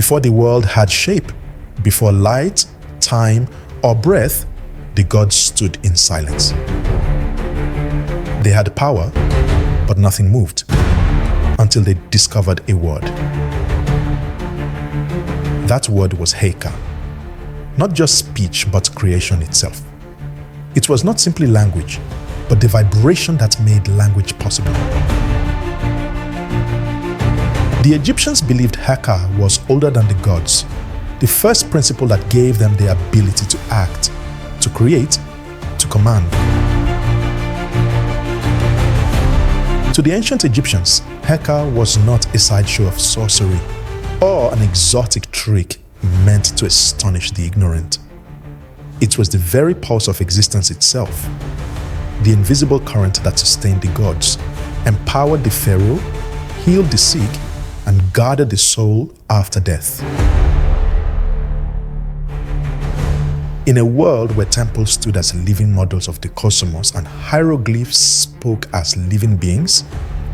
Before the world had shape, before light, time, or breath, the gods stood in silence. They had power, but nothing moved until they discovered a word. That word was Heka. Not just speech, but creation itself. It was not simply language, but the vibration that made language possible. The Egyptians believed Heka was older than the gods, the first principle that gave them the ability to act, to create, to command. To the ancient Egyptians, Heka was not a sideshow of sorcery or an exotic trick meant to astonish the ignorant. It was the very pulse of existence itself, the invisible current that sustained the gods, empowered the Pharaoh, healed the sick, and guarded the soul after death. In a world where temples stood as living models of the cosmos and hieroglyphs spoke as living beings,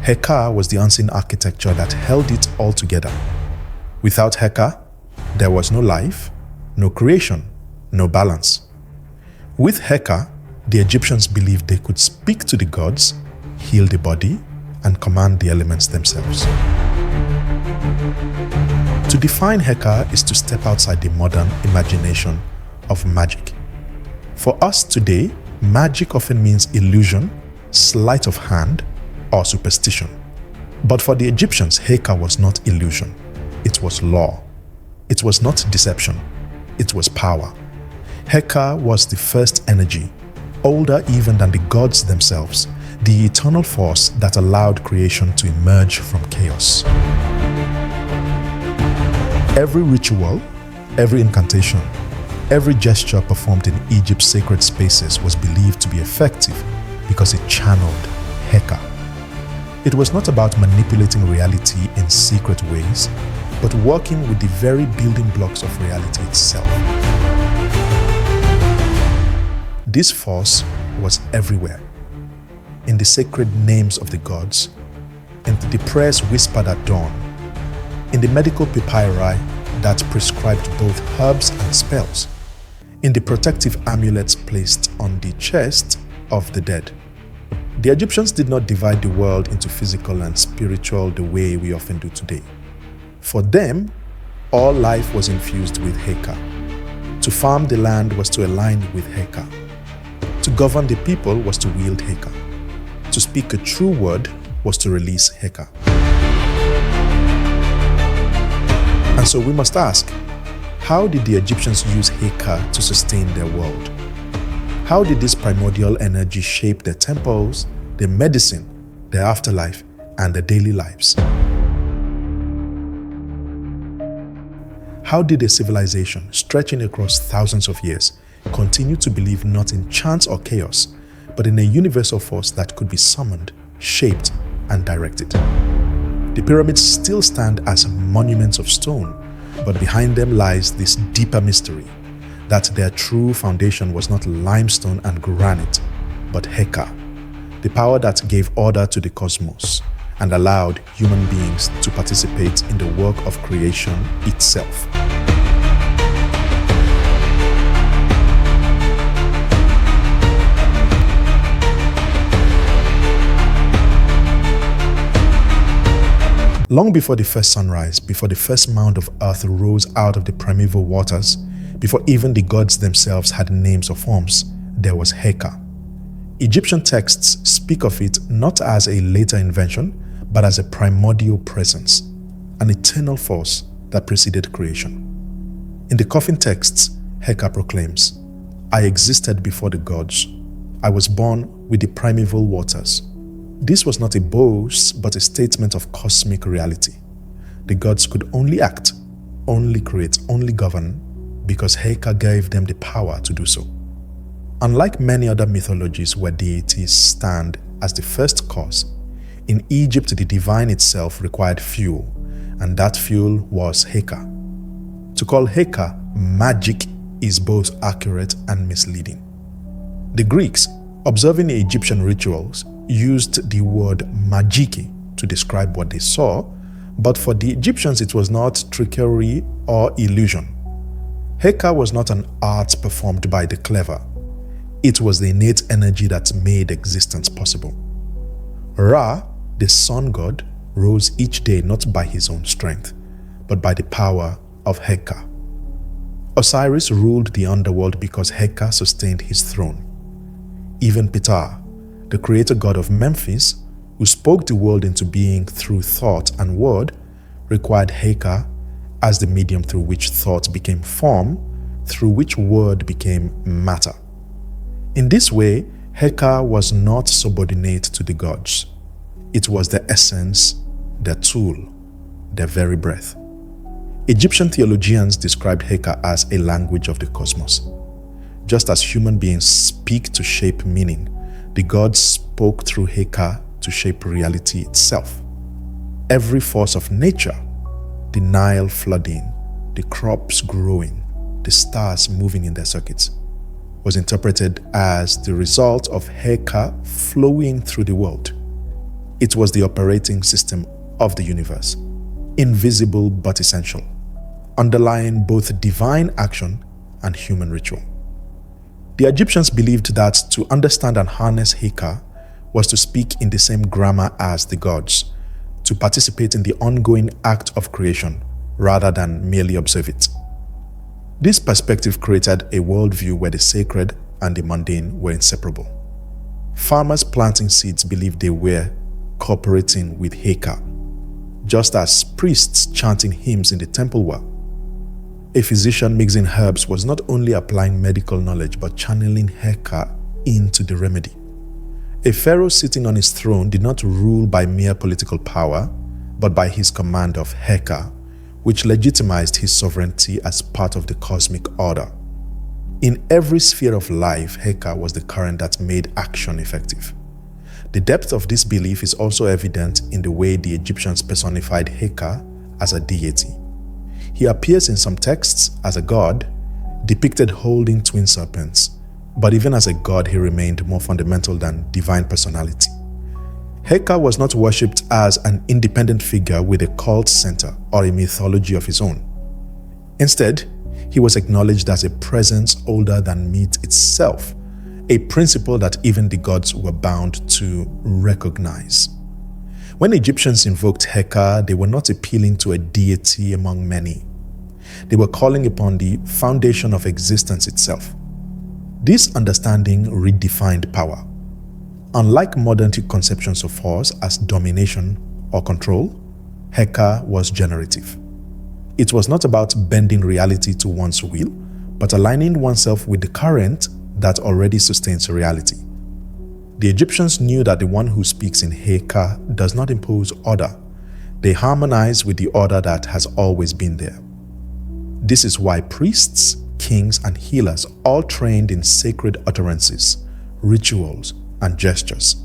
Heka was the unseen architecture that held it all together. Without Heka, there was no life, no creation, no balance. With Heka, the Egyptians believed they could speak to the gods, heal the body, and command the elements themselves. To define Heka is to step outside the modern imagination of magic. For us today, magic often means illusion, sleight of hand, or superstition. But for the Egyptians, Heka was not illusion. It was law. It was not deception. It was power. Heka was the first energy, older even than the gods themselves, the eternal force that allowed creation to emerge from chaos. Every ritual, every incantation, every gesture performed in Egypt's sacred spaces was believed to be effective because it channeled Heka. It was not about manipulating reality in secret ways, but working with the very building blocks of reality itself. This force was everywhere, in the sacred names of the gods, in the prayers whispered at dawn, in the medical papyri that prescribed both herbs and spells, in the protective amulets placed on the chest of the dead. The Egyptians did not divide the world into physical and spiritual the way we often do today. For them, all life was infused with Heka. To farm the land was to align with Heka. To govern the people was to wield Heka. To speak a true word was to release Heka. And so we must ask, how did the Egyptians use Heka to sustain their world? How did this primordial energy shape their temples, their medicine, their afterlife, and their daily lives? How did a civilization stretching across thousands of years continue to believe not in chance or chaos, but in a universal force that could be summoned, shaped, and directed? The pyramids still stand as monuments of stone, but behind them lies this deeper mystery, that their true foundation was not limestone and granite, but Heka, the power that gave order to the cosmos and allowed human beings to participate in the work of creation itself. Long before the first sunrise, before the first mound of earth rose out of the primeval waters, before even the gods themselves had names or forms, there was Heka. Egyptian texts speak of it not as a later invention, but as a primordial presence, an eternal force that preceded creation. In the coffin texts, Heka proclaims, "I existed before the gods. I was born with the primeval waters." This was not a boast, but a statement of cosmic reality. The gods could only act, only create, only govern, because Heka gave them the power to do so. Unlike many other mythologies where deities stand as the first cause, in Egypt the divine itself required fuel, and that fuel was Heka. To call Heka magic is both accurate and misleading. The Greeks, observing the Egyptian rituals, used the word magiki to describe what they saw, But for the Egyptians, it was not trickery or illusion. Heka was not an art performed by the clever. It was the innate energy that made existence possible. Ra, the sun god, rose each day not by his own strength, but by the power of Heka. Osiris ruled the underworld because Heka sustained his throne. Even Ptah, the creator god of Memphis, who spoke the world into being through thought and word, required Heka as the medium through which thought became form, through which word became matter. In this way, Heka was not subordinate to the gods. It was their essence, their tool, their very breath. Egyptian theologians described Heka as a language of the cosmos. Just as human beings speak to shape meaning, the gods spoke through Heka to shape reality itself. Every force of nature, the Nile flooding, the crops growing, the stars moving in their circuits, was interpreted as the result of Heka flowing through the world. It was the operating system of the universe, invisible but essential, underlying both divine action and human ritual. The Egyptians believed that to understand and harness Heka was to speak in the same grammar as the gods, to participate in the ongoing act of creation rather than merely observe it. This perspective created a worldview where the sacred and the mundane were inseparable. Farmers planting seeds believed they were cooperating with Heka, just as priests chanting hymns in the temple were. A physician mixing herbs was not only applying medical knowledge but channeling Heka into the remedy. A pharaoh sitting on his throne did not rule by mere political power, but by his command of Heka, which legitimized his sovereignty as part of the cosmic order. In every sphere of life, Heka was the current that made action effective. The depth of this belief is also evident in the way the Egyptians personified Heka as a deity. He appears in some texts as a god, depicted holding twin serpents, but even as a god he remained more fundamental than divine personality. Heka was not worshipped as an independent figure with a cult center or a mythology of his own. Instead, he was acknowledged as a presence older than meat itself, a principle that even the gods were bound to recognize. When Egyptians invoked Heka, they were not appealing to a deity among many. They were calling upon the foundation of existence itself. This understanding redefined power. Unlike modern conceptions of force as domination or control, Heka was generative. It was not about bending reality to one's will, but aligning oneself with the current that already sustains reality. The Egyptians knew that the one who speaks in Heka does not impose order. They harmonize with the order that has always been there. This is why priests, kings, and healers all trained in sacred utterances, rituals, and gestures.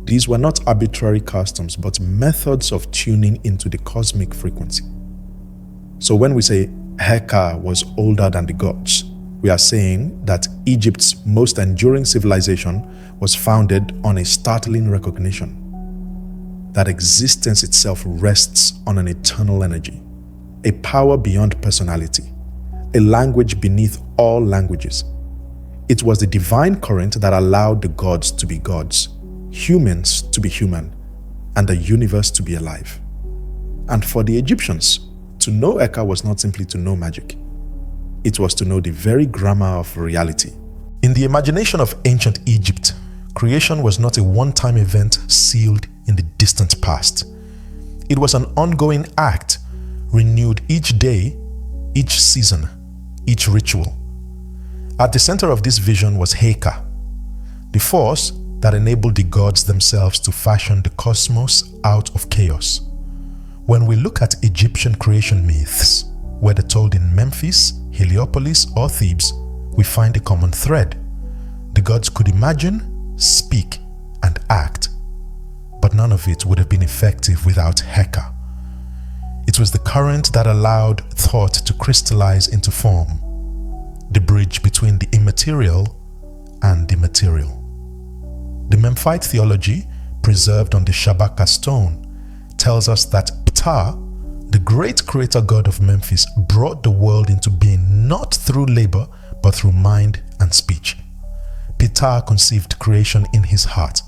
These were not arbitrary customs, but methods of tuning into the cosmic frequency. So when we say Heka was older than the gods, we are saying that Egypt's most enduring civilization was founded on a startling recognition that existence itself rests on an eternal energy, a power beyond personality, a language beneath all languages. It was the divine current that allowed the gods to be gods, humans to be human, and the universe to be alive. And for the Egyptians, to know Heka was not simply to know magic. It was to know the very grammar of reality. In the imagination of ancient Egypt, creation was not a one-time event sealed in the distant past. It was an ongoing act, renewed each day, each season, each ritual. At the center of this vision was Heka, the force that enabled the gods themselves to fashion the cosmos out of chaos. When we look at Egyptian creation myths, whether told in Memphis, Heliopolis, or Thebes, we find a common thread. The gods could imagine, speak, and act, but none of it would have been effective without Heka. It was the current that allowed thought to crystallize into form, the bridge between the immaterial and the material. The Memphite theology, preserved on the Shabaka stone, tells us that Ptah, the great creator god of Memphis, brought the world into being not through labor, but through mind and speech. Ptah conceived creation in his heart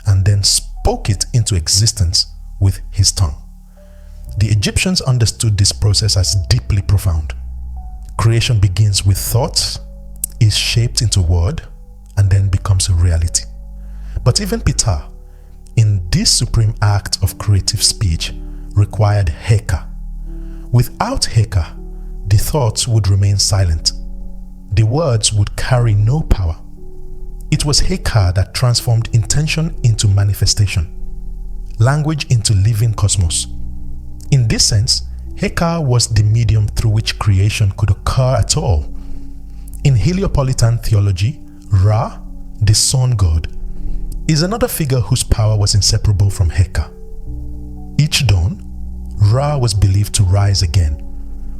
and then spoke it into existence with his tongue. The Egyptians understood this process as deeply profound. Creation begins with thoughts, is shaped into word, and then becomes a reality. But even Ptah, in this supreme act of creative speech, required Heka. Without Heka, the thoughts would remain silent. The words would carry no power. It was Heka that transformed intention into manifestation, language into living cosmos. In this sense, Heka was the medium through which creation could occur at all. In Heliopolitan theology, Ra, the sun god, is another figure whose power was inseparable from Heka. Each dawn, Ra was believed to rise again,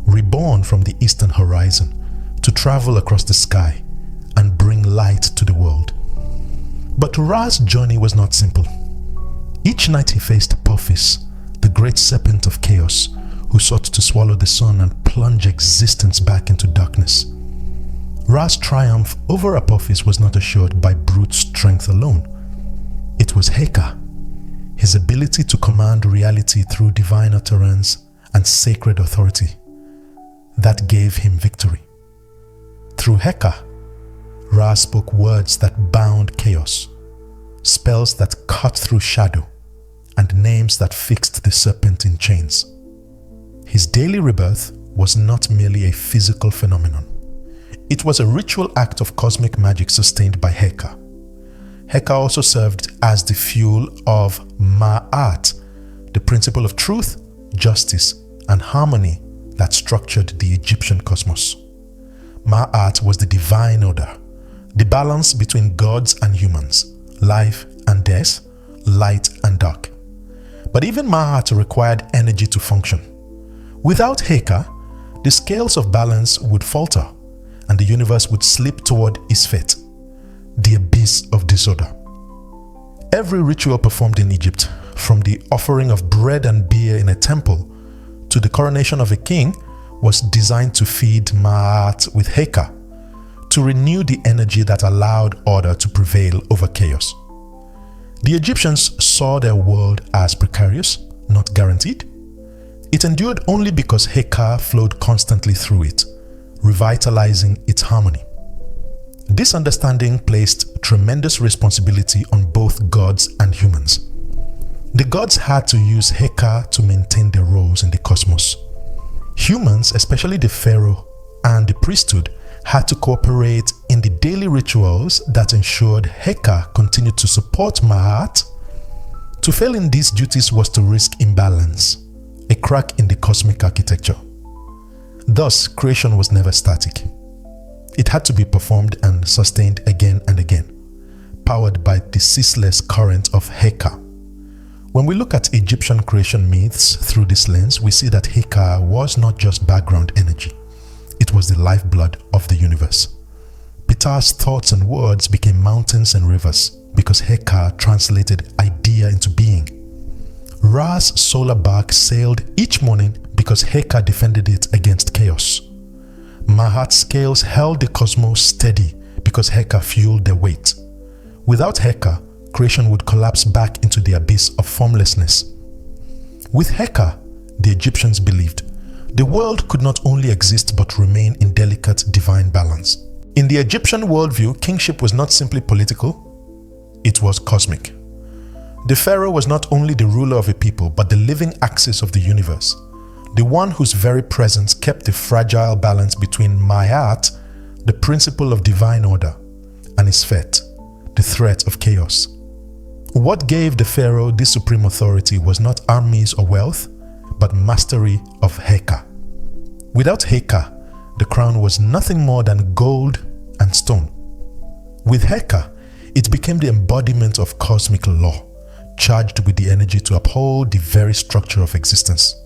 reborn from the eastern horizon, to travel across the sky and bring light to the world. But Ra's journey was not simple. Each night he faced Apophis, the great serpent of chaos, who sought to swallow the sun and plunge existence back into darkness. Ra's triumph over Apophis was not assured by brute strength alone. It was Heka, his ability to command reality through divine utterance and sacred authority, that gave him victory. Through Heka, Ra spoke words that bound chaos, spells that cut through shadow, and names that fixed the serpent in chains. His daily rebirth was not merely a physical phenomenon. It was a ritual act of cosmic magic sustained by Heka. Heka also served as the fuel of Ma'at, the principle of truth, justice, and harmony that structured the Egyptian cosmos. Ma'at was the divine order, the balance between gods and humans, life and death, light and dark. But even Ma'at required energy to function. Without Heka, the scales of balance would falter and the universe would slip toward its fate, the abyss of disorder. Every ritual performed in Egypt, from the offering of bread and beer in a temple to the coronation of a king, was designed to feed Ma'at with Heka, to renew the energy that allowed order to prevail over chaos. The Egyptians saw their world as precarious, not guaranteed. It endured only because Heka flowed constantly through it, revitalizing its harmony. This understanding placed tremendous responsibility on both gods and humans. The gods had to use Heka to maintain their roles in the cosmos. Humans, especially the Pharaoh and the priesthood, had to cooperate in the daily rituals that ensured Heka continued to support Ma'at. To fail in these duties was to risk imbalance, a crack in the cosmic architecture. Thus, creation was never static. It had to be performed and sustained again and again, powered by the ceaseless current of Heka. When we look at Egyptian creation myths through this lens, we see that Heka was not just background energy. It was the lifeblood of the universe. Ptah's thoughts and words became mountains and rivers because Heka translated idea into being. Ra's solar bark sailed each morning because Heka defended it against chaos. Ma'at's scales held the cosmos steady because Heka fueled their weight. Without Heka, creation would collapse back into the abyss of formlessness. With Heka, the Egyptians believed, the world could not only exist but remain in delicate divine balance. In the Egyptian worldview, kingship was not simply political, it was cosmic. The Pharaoh was not only the ruler of a people but the living axis of the universe, the one whose very presence kept the fragile balance between Ma'at, the principle of divine order, and his Fet, the threat of chaos. What gave the Pharaoh this supreme authority was not armies or wealth, but mastery of Heka. Without Heka, the crown was nothing more than gold and stone. With Heka, it became the embodiment of cosmic law, charged with the energy to uphold the very structure of existence.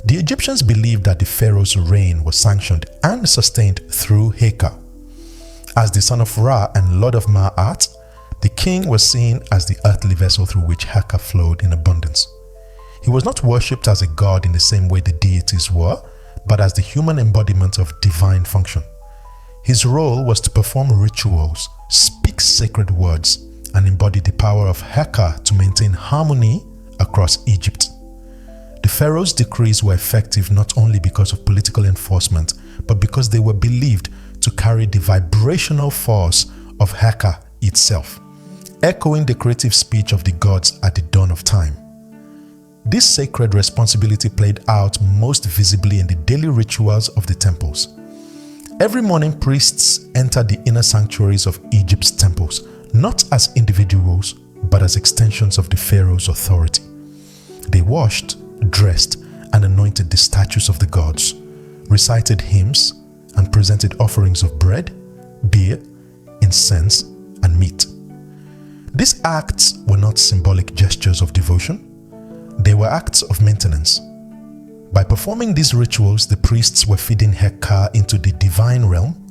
The Egyptians believed that the Pharaoh's reign was sanctioned and sustained through Heka. As the son of Ra and lord of Ma'at, the king was seen as the earthly vessel through which Heka flowed in abundance. He was not worshipped as a god in the same way the deities were, but as the human embodiment of divine function. His role was to perform rituals, speak sacred words, and embody the power of Heka to maintain harmony across Egypt. The pharaoh's decrees were effective not only because of political enforcement, but because they were believed to carry the vibrational force of Heka itself, echoing the creative speech of the gods at the dawn of time. This sacred responsibility played out most visibly in the daily rituals of the temples. Every morning, priests entered the inner sanctuaries of Egypt's temples, not as individuals, but as extensions of the pharaoh's authority. They washed, dressed, and anointed the statues of the gods, recited hymns, and presented offerings of bread, beer, incense, and meat. These acts were not symbolic gestures of devotion. They were acts of maintenance. By performing these rituals, the priests were feeding Heka into the divine realm,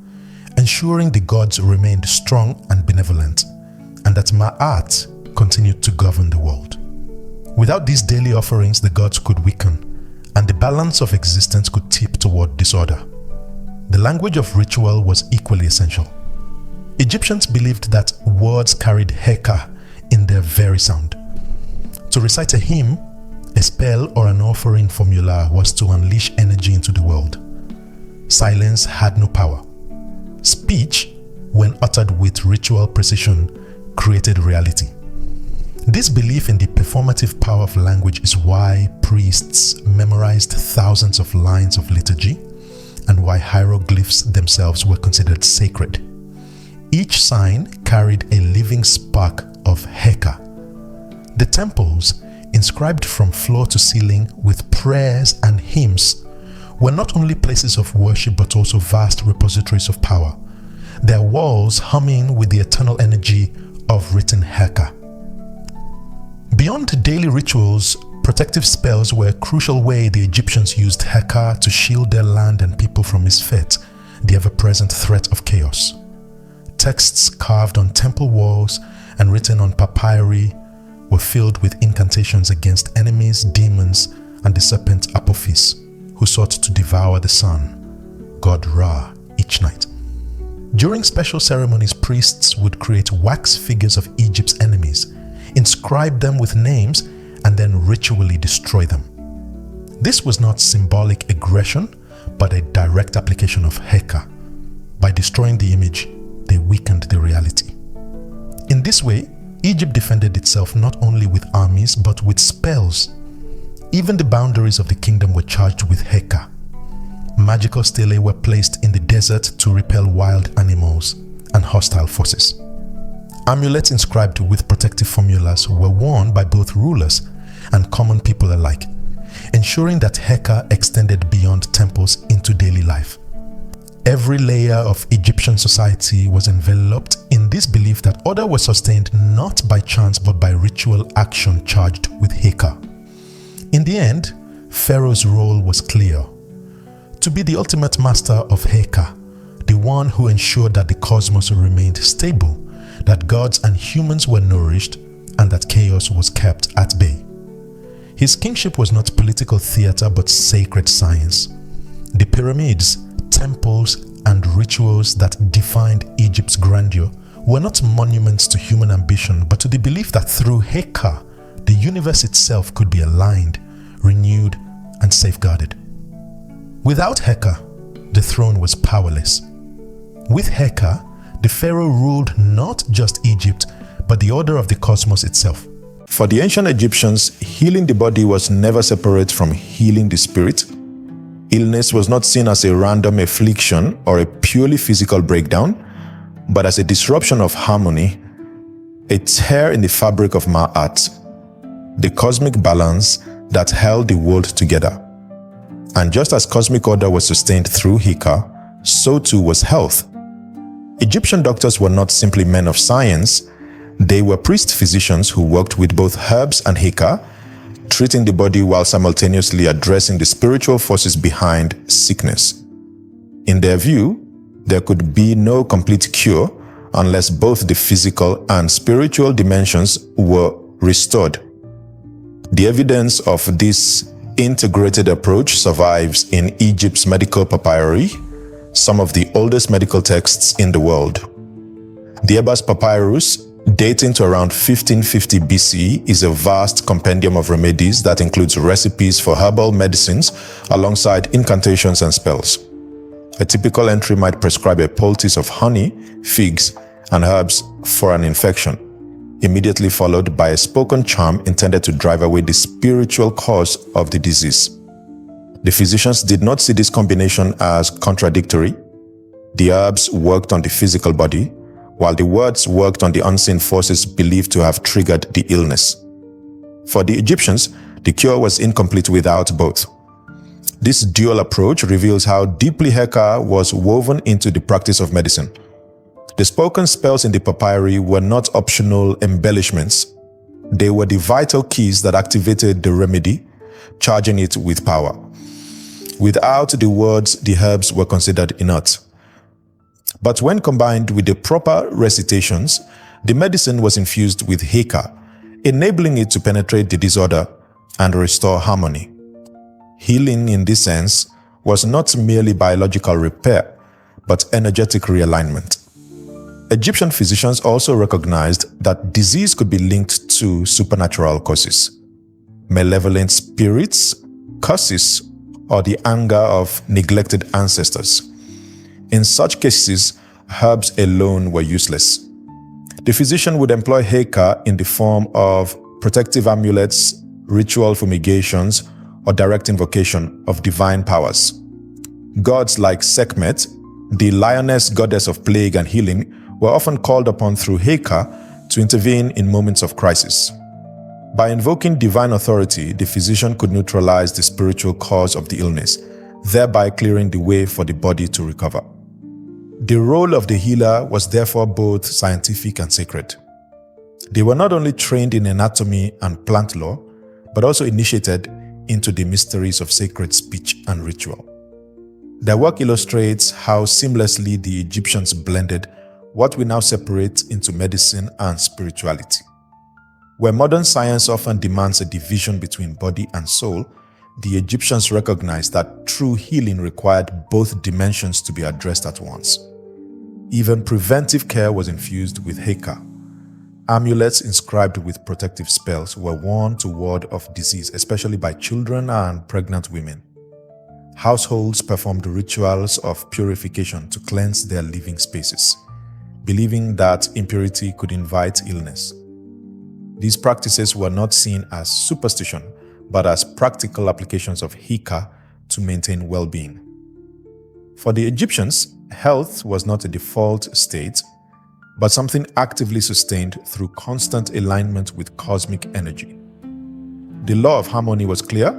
ensuring the gods remained strong and benevolent, and that Ma'at continued to govern the world. Without these daily offerings, the gods could weaken, and the balance of existence could tip toward disorder. The language of ritual was equally essential. Egyptians believed that words carried Heka in their very sound. To recite a hymn, a spell, or an offering formula was to unleash energy into the world. Silence had no power. Speech, when uttered with ritual precision, created reality. This belief in the performative power of language is why priests memorized thousands of lines of liturgy and why hieroglyphs themselves were considered sacred. Each sign carried a living spark of Heka. The temples, inscribed from floor to ceiling with prayers and hymns, were not only places of worship but also vast repositories of power, their walls humming with the eternal energy of written Heka. Beyond daily rituals, protective spells were a crucial way the Egyptians used Heka to shield their land and people from Isfet, the ever-present threat of chaos. Texts carved on temple walls and written on papyri were filled with incantations against enemies, demons, and the serpent Apophis, who sought to devour the sun, god Ra, each night. During special ceremonies, priests would create wax figures of Egypt's enemies, inscribe them with names, and then ritually destroy them. This was not symbolic aggression, but a direct application of Heka. By destroying the image, they weakened the reality. In this way, Egypt defended itself not only with armies but with spells. Even the boundaries of the kingdom were charged with Heka. Magical stelae were placed in the desert to repel wild animals and hostile forces. Amulets inscribed with protective formulas were worn by both rulers and common people alike, ensuring that Heka extended beyond temples into daily life. Every layer of Egyptian society was enveloped in this belief that order was sustained not by chance but by ritual action charged with Heka. In the end, Pharaoh's role was clear: to be the ultimate master of Heka, the one who ensured that the cosmos remained stable, that gods and humans were nourished, and that chaos was kept at bay. His kingship was not political theater but sacred science. The pyramids, temples, and rituals that defined Egypt's grandeur were not monuments to human ambition, but to the belief that through Heka, the universe itself could be aligned, renewed, and safeguarded. Without Heka, the throne was powerless. With Heka, the pharaoh ruled not just Egypt, but the order of the cosmos itself. For the ancient Egyptians, healing the body was never separate from healing the spirit. Illness was not seen as a random affliction or a purely physical breakdown, but as a disruption of harmony, a tear in the fabric of Ma'at, the cosmic balance that held the world together. And just as cosmic order was sustained through Heka, so too was health. Egyptian doctors were not simply men of science, they were priest-physicians who worked with both herbs and Heka, treating the body while simultaneously addressing the spiritual forces behind sickness. In their view, there could be no complete cure unless both the physical and spiritual dimensions were restored. The evidence of this integrated approach survives in Egypt's medical papyri, some of the oldest medical texts in the world. The Ebers Papyrus, dating to around 1550 BC, is a vast compendium of remedies that includes recipes for herbal medicines alongside incantations and spells. A typical entry might prescribe a poultice of honey, figs, and herbs for an infection, immediately followed by a spoken charm intended to drive away the spiritual cause of the disease. The physicians did not see this combination as contradictory. The herbs worked on the physical body, while the words worked on the unseen forces believed to have triggered the illness. For the Egyptians, the cure was incomplete without both. This dual approach reveals how deeply Heka was woven into the practice of medicine. The spoken spells in the papyri were not optional embellishments. They were the vital keys that activated the remedy, charging it with power. Without the words, the herbs were considered inert. But when combined with the proper recitations, the medicine was infused with Heka, enabling it to penetrate the disorder and restore harmony. Healing in this sense was not merely biological repair, but energetic realignment. Egyptian physicians also recognized that disease could be linked to supernatural causes, malevolent spirits, curses, or the anger of neglected ancestors. In such cases, herbs alone were useless. The physician would employ Heka in the form of protective amulets, ritual fumigations, or direct invocation of divine powers. Gods like Sekhmet, the lioness goddess of plague and healing, were often called upon through Heka to intervene in moments of crisis. By invoking divine authority, the physician could neutralize the spiritual cause of the illness, thereby clearing the way for the body to recover. The role of the healer was therefore both scientific and sacred. They were not only trained in anatomy and plant lore, but also initiated into the mysteries of sacred speech and ritual. Their work illustrates how seamlessly the Egyptians blended what we now separate into medicine and spirituality. Where modern science often demands a division between body and soul, the Egyptians recognized that true healing required both dimensions to be addressed at once. Even preventive care was infused with Heka. Amulets inscribed with protective spells were worn to ward off disease, especially by children and pregnant women. Households performed rituals of purification to cleanse their living spaces, believing that impurity could invite illness. These practices were not seen as superstition, but as practical applications of Heka to maintain well-being. For the Egyptians, health was not a default state, but something actively sustained through constant alignment with cosmic energy. The law of harmony was clear.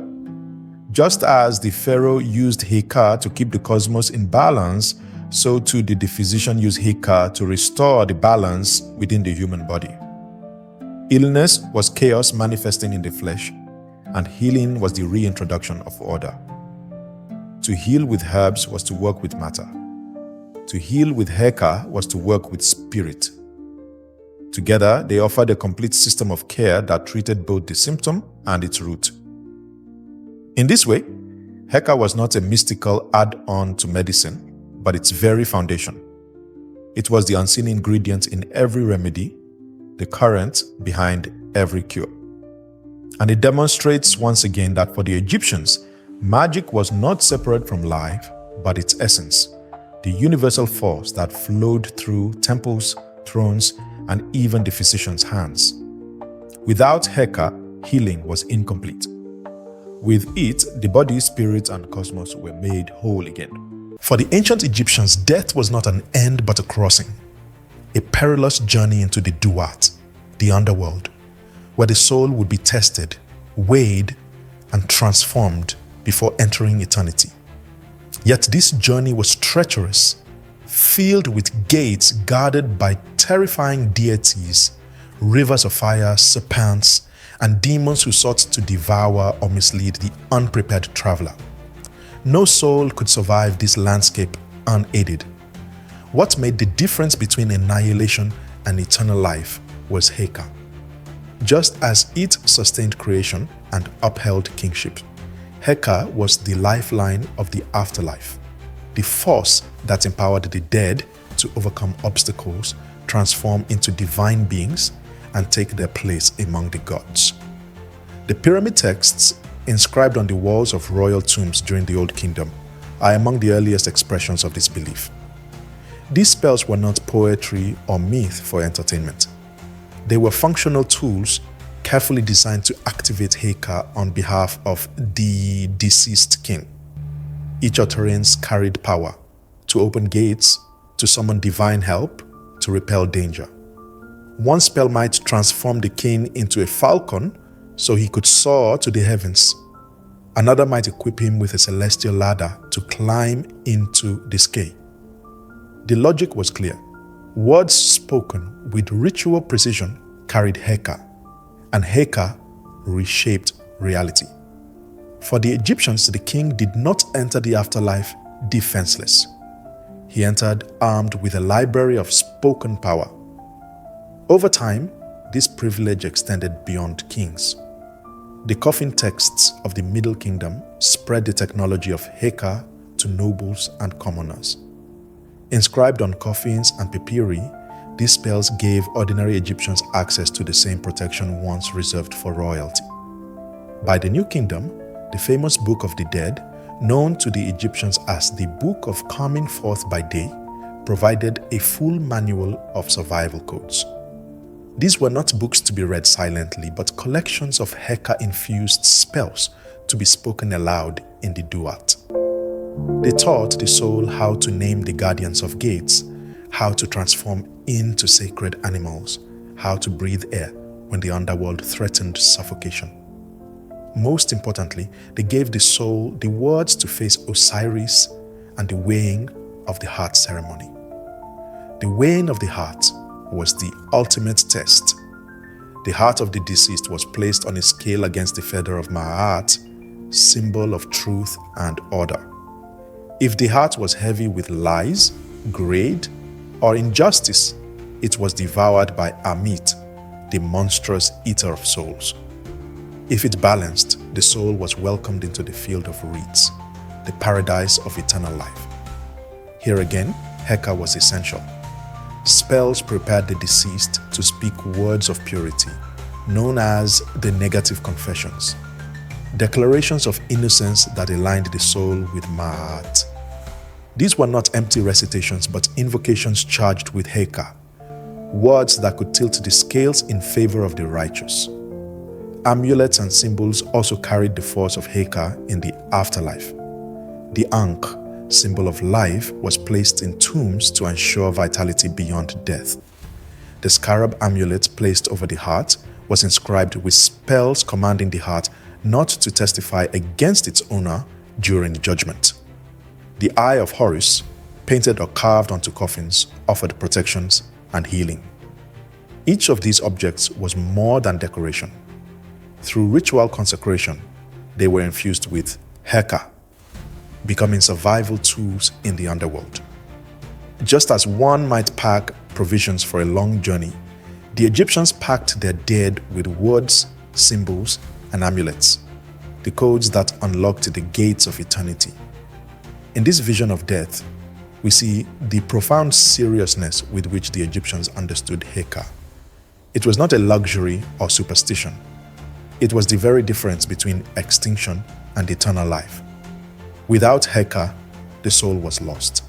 Just as the Pharaoh used Heka to keep the cosmos in balance, so too did the physician use Heka to restore the balance within the human body. Illness was chaos manifesting in the flesh, and healing was the reintroduction of order. To heal with herbs was to work with matter. To heal with Heka was to work with spirit. Together, they offered a complete system of care that treated both the symptom and its root. In this way, Heka was not a mystical add-on to medicine, but its very foundation. It was the unseen ingredient in every remedy, the current behind every cure. And it demonstrates once again that for the Egyptians, magic was not separate from life, but its essence, the universal force that flowed through temples, thrones, and even the physician's hands. Without Heka, healing was incomplete. With it, the body, spirit, and cosmos were made whole again. For the ancient Egyptians, death was not an end but a crossing, a perilous journey into the duat, the underworld, where the soul would be tested, weighed, and transformed before entering eternity. Yet this journey was treacherous, filled with gates guarded by terrifying deities, rivers of fire, serpents, and demons who sought to devour or mislead the unprepared traveler. No soul could survive this landscape unaided. What made the difference between annihilation and eternal life was Heka. Just as it sustained creation and upheld kingship, Heka was the lifeline of the afterlife, the force that empowered the dead to overcome obstacles, transform into divine beings, and take their place among the gods. The pyramid texts inscribed on the walls of royal tombs during the Old Kingdom are among the earliest expressions of this belief. These spells were not poetry or myth for entertainment. They were functional tools carefully designed to activate Heka on behalf of the deceased king. Each utterance carried power to open gates, to summon divine help, to repel danger. One spell might transform the king into a falcon so he could soar to the heavens. Another might equip him with a celestial ladder to climb into the sky. The logic was clear. Words spoken with ritual precision carried Heka, and Heka reshaped reality. For the Egyptians, the king did not enter the afterlife defenseless. He entered armed with a library of spoken power. Over time, this privilege extended beyond kings. The coffin texts of the Middle Kingdom spread the technology of Heka to nobles and commoners. Inscribed on coffins and papyri, these spells gave ordinary Egyptians access to the same protection once reserved for royalty. By the New Kingdom, the famous Book of the Dead, known to the Egyptians as the Book of Coming Forth by Day, provided a full manual of survival codes. These were not books to be read silently, but collections of Heka-infused spells to be spoken aloud in the duat. They taught the soul how to name the guardians of gates, how to transform into sacred animals, how to breathe air when the underworld threatened suffocation. Most importantly, they gave the soul the words to face Osiris and the weighing of the heart ceremony. The weighing of the heart was the ultimate test. The heart of the deceased was placed on a scale against the feather of Ma'at, symbol of truth and order. If the heart was heavy with lies, greed, or injustice, it was devoured by Amit, the monstrous eater of souls. If it balanced, the soul was welcomed into the field of reeds, the paradise of eternal life. Here again, Heka was essential. Spells prepared the deceased to speak words of purity, known as the negative confessions, declarations of innocence that aligned the soul with Ma'at. These were not empty recitations, but invocations charged with Heka, words that could tilt the scales in favor of the righteous. Amulets and symbols also carried the force of Heka in the afterlife. The Ankh, symbol of life, was placed in tombs to ensure vitality beyond death. The scarab amulet placed over the heart was inscribed with spells commanding the heart not to testify against its owner during judgment. The Eye of Horus, painted or carved onto coffins, offered protections and healing. Each of these objects was more than decoration. Through ritual consecration, they were infused with Heka, becoming survival tools in the underworld. Just as one might pack provisions for a long journey, the Egyptians packed their dead with words, symbols, and amulets, the codes that unlocked the gates of eternity. In this vision of death, we see the profound seriousness with which the Egyptians understood Heka. It was not a luxury or superstition. It was the very difference between extinction and eternal life. Without Heka, the soul was lost,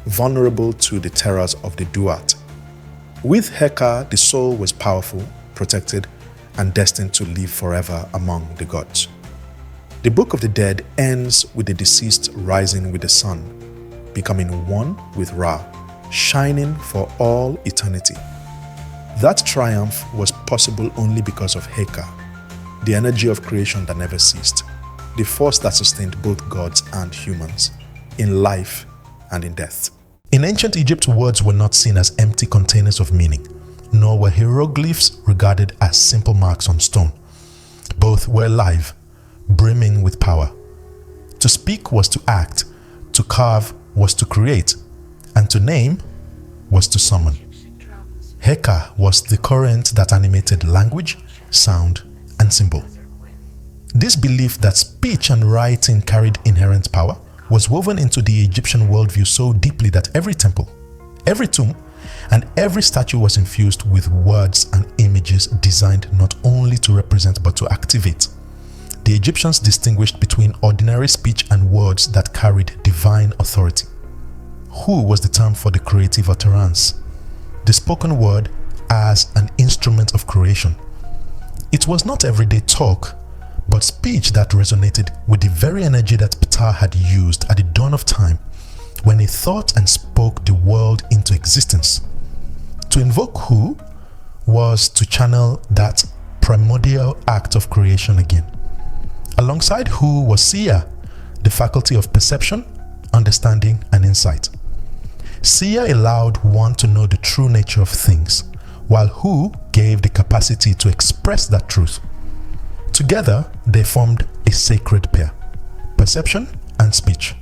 vulnerable to the terrors of the duat. With Heka, the soul was powerful, protected, and destined to live forever among the gods. The Book of the Dead ends with the deceased rising with the sun, becoming one with Ra, shining for all eternity. That triumph was possible only because of Heka, the energy of creation that never ceased, the force that sustained both gods and humans, in life and in death. In ancient Egypt, words were not seen as empty containers of meaning, nor were hieroglyphs regarded as simple marks on stone. Both were alive, brimming with power. To speak was to act, to carve was to create, and to name was to summon. Heka was the current that animated language, sound, and symbol. This belief that speech and writing carried inherent power was woven into the Egyptian worldview so deeply that every temple, every tomb, and every statue was infused with words and images designed not only to represent but to activate. The Egyptians distinguished between ordinary speech and words that carried divine authority. Hu was the term for the creative utterance, the spoken word as an instrument of creation. It was not everyday talk, but speech that resonated with the very energy that Ptah had used at the dawn of time when he thought and spoke the world into existence. To invoke Hu was to channel that primordial act of creation again. Alongside Hu was Sia, the faculty of perception, understanding, and insight. Sia allowed one to know the true nature of things, while Hu gave the capacity to express that truth. Together, they formed a sacred pair: perception and speech,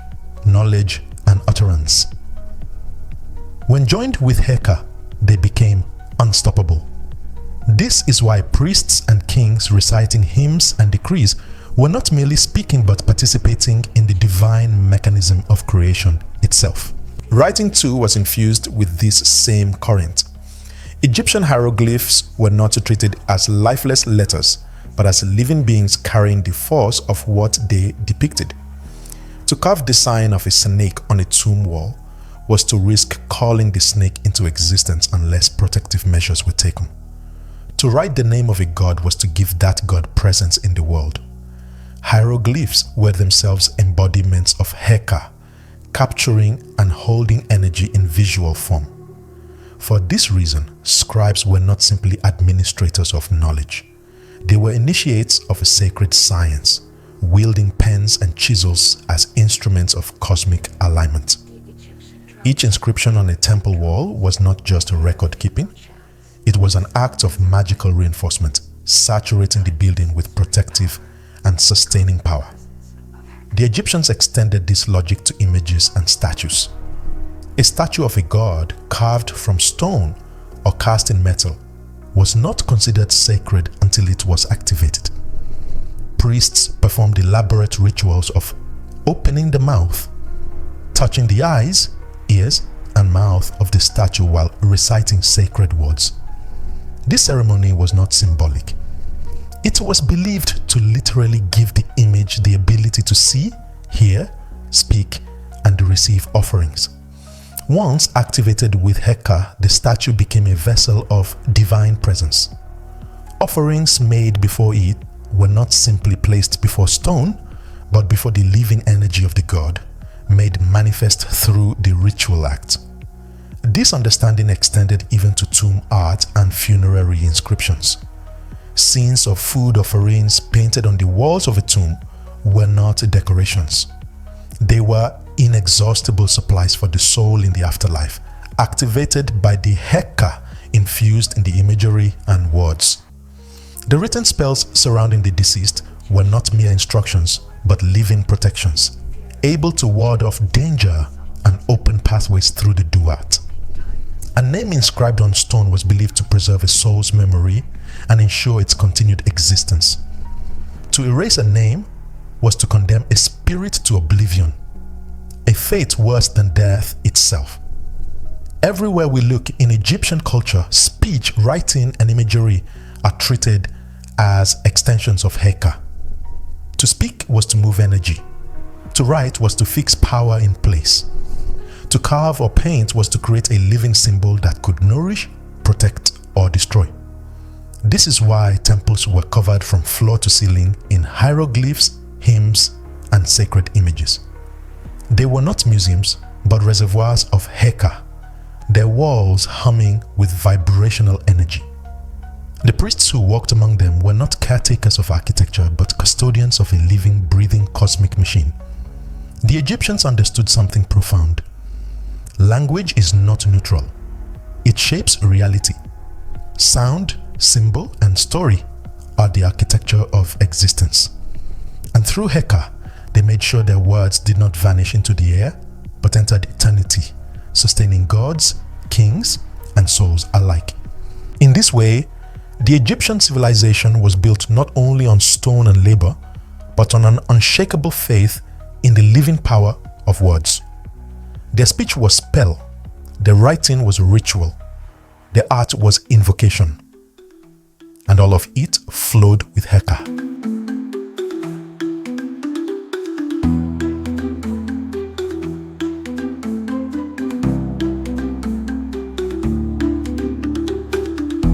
knowledge and utterance. When joined with Heka, they became unstoppable. This is why priests and kings reciting hymns and decrees were not merely speaking but participating in the divine mechanism of creation itself. Writing too was infused with this same current. Egyptian hieroglyphs were not treated as lifeless letters, but as living beings carrying the force of what they depicted. To carve the sign of a snake on a tomb wall was to risk calling the snake into existence unless protective measures were taken. To write the name of a god was to give that god presence in the world. Hieroglyphs were themselves embodiments of Heka, capturing and holding energy in visual form. For this reason, scribes were not simply administrators of knowledge. They were initiates of a sacred science, wielding pens and chisels as instruments of cosmic alignment. Each inscription on a temple wall was not just record keeping, it was an act of magical reinforcement, saturating the building with protective and sustaining power. The Egyptians extended this logic to images and statues. A statue of a god carved from stone or cast in metal was not considered sacred until it was activated. Priests performed elaborate rituals of opening the mouth, touching the eyes, ears, and mouth of the statue while reciting sacred words. This ceremony was not symbolic. It was believed to literally give the image the ability to see, hear, speak, and receive offerings. Once activated with Heka, the statue became a vessel of divine presence. Offerings made before it were not simply placed before stone, but before the living energy of the god, made manifest through the ritual act. This understanding extended even to tomb art and funerary inscriptions. Scenes of food offerings painted on the walls of a tomb were not decorations. They were inexhaustible supplies for the soul in the afterlife, activated by the Heka infused in the imagery and words. The written spells surrounding the deceased were not mere instructions, but living protections, able to ward off danger and open pathways through the duat. A name inscribed on stone was believed to preserve a soul's memory and ensure its continued existence. To erase a name was to condemn a spirit to oblivion, a fate worse than death itself. Everywhere we look in Egyptian culture, speech, writing, and imagery are treated as extensions of Heka. To speak was to move energy. To write was to fix power in place. To carve or paint was to create a living symbol that could nourish, protect, or destroy. This is why temples were covered from floor to ceiling in hieroglyphs, hymns, and sacred images. They were not museums, but reservoirs of Heka, their walls humming with vibrational energy. The priests who walked among them were not caretakers of architecture, but custodians of a living, breathing cosmic machine. The Egyptians understood something profound. Language is not neutral. It shapes reality. Sound, symbol, and story are the architecture of existence. And through Heka, they made sure their words did not vanish into the air, but entered eternity, sustaining gods, kings, and souls alike. In this way, The Egyptian civilization was built not only on stone and labor, but on an unshakable faith in the living power of words. Their speech was spell, their writing was ritual, their art was invocation, and all of it flowed with Heka.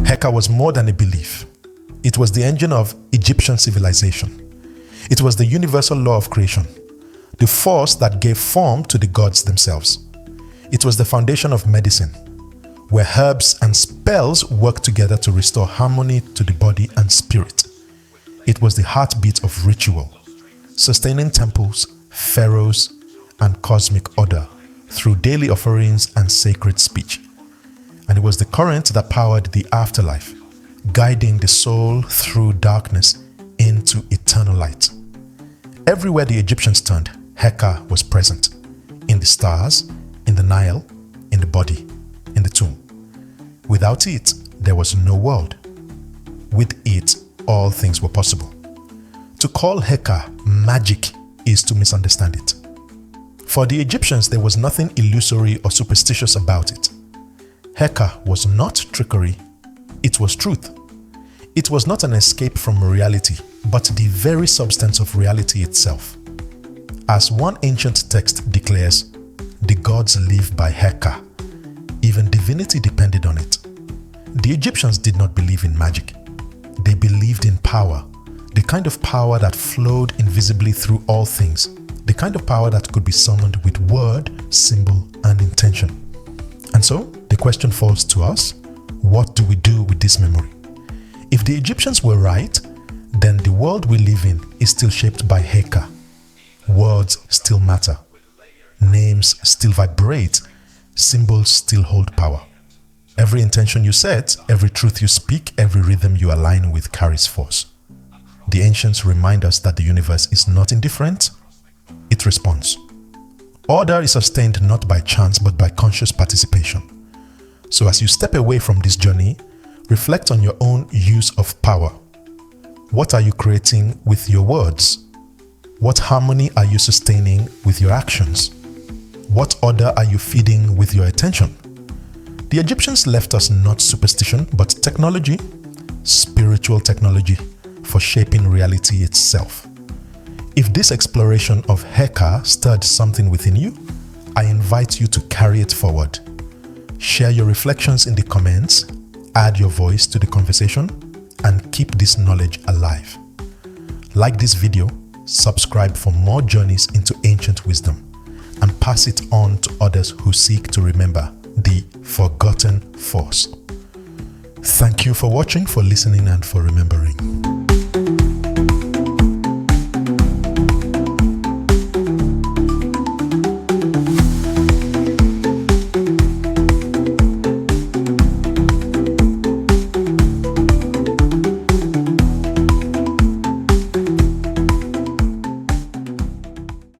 Heka was more than a belief. It was the engine of Egyptian civilization. It was the universal law of creation, the force that gave form to the gods themselves. It was the foundation of medicine, where herbs and spells worked together to restore harmony to the body and spirit. It was the heartbeat of ritual, sustaining temples, pharaohs, and cosmic order through daily offerings and sacred speech. And it was the current that powered the afterlife, guiding the soul through darkness into eternal light. Everywhere the Egyptians turned, Heka was present. In the stars, in the Nile, in the body, in the tomb. Without it, there was no world. With it, all things were possible. To call Heka magic is to misunderstand it. For the Egyptians, there was nothing illusory or superstitious about it. Heka was not trickery, it was truth. It was not an escape from reality, but the very substance of reality itself. As one ancient text declares, the gods live by Heka. Even divinity depended on it. The Egyptians did not believe in magic. They believed in power, the kind of power that flowed invisibly through all things, the kind of power that could be summoned with word, symbol, and intention. And so, the question falls to us, what do we do with this memory? If the Egyptians were right, then the world we live in is still shaped by Heka. Words still matter. Names still vibrate. Symbols still hold power. Every intention you set, every truth you speak, every rhythm you align with carries force. The ancients remind us that the universe is not indifferent, it responds. Order is sustained not by chance but by conscious participation. So as you step away from this journey, reflect on your own use of power. What are you creating with your words? What harmony are you sustaining with your actions? What order are you feeding with your attention? The Egyptians left us not superstition but technology, spiritual technology for shaping reality itself. If this exploration of Heka stirred something within you, I invite you to carry it forward. Share your reflections in the comments, add your voice to the conversation, and keep this knowledge alive. Like this video, subscribe for more journeys into ancient wisdom, and pass it on to others who seek to remember the forgotten force. Thank you for watching, for listening, and for remembering.